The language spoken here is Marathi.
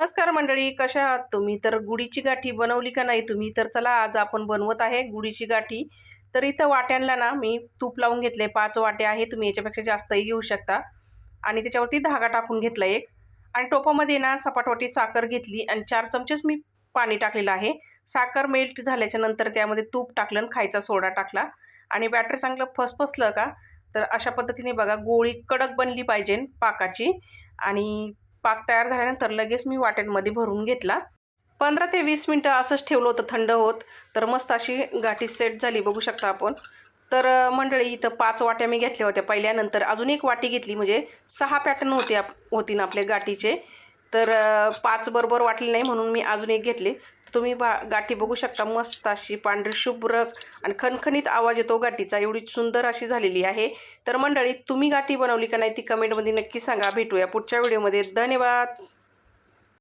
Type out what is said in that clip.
नमस्कार मंडळी, कशा आहात तुम्ही? तर गुढीची गाठी बनवली का नाही तुम्ही? तर चला आज आपण बनवत आहे गुढीची गाठी. तर इथं वाट्यांना ना मी तूप लावून घेतले, 5 वाटे आहे, तुम्ही याच्यापेक्षा जास्तही घेऊ शकता. आणि त्याच्यावरती धागा टाकून घेतला एक, आणि टोपामध्ये ना सपाटवाटी साखर घेतली आणि 4 चमचेच मी पाणी टाकलेलं आहे. साखर मेल्ट झाल्याच्या नंतर त्यामध्ये तूप टाकलं आणि खायचा सोडा टाकला आणि बॅटर चांगलं फसफसलं का, तर अशा पद्धतीने बघा गोळी कडक बनली पाहिजे पाकाची. आणि पाक तयार झाल्यानंतर लगेच मी वाट्यांमध्ये भरून घेतला. 15 ते 20 मिनिटं असंच ठेवलं होतं थंड होत. तर मस्त अशी गाठी सेट झाली बघू शकता आपण. तर मंडळी इथं 5 वाट्या मी घेतल्या होत्या पहिल्या, नंतर अजून एक वाटी घेतली, म्हणजे 6 पॅटर्न होती ना आपल्या गाठीचे. तर 5 बरोबर वाटले नाही म्हणून मी अजून एक घेतले. तुम्ही गाठी बघू शकता, मस्त अशी पांढरी शुभ्र आणि खणखणीत आवाज येतो गाठीचा, एवढी सुंदर अशी झालेली आहे. तर मंडळी तुम्ही गाठी बनवली का नाही ती कमेंटमध्ये नक्की सांगा. भेटूया पुढच्या व्हिडिओमध्ये. धन्यवाद.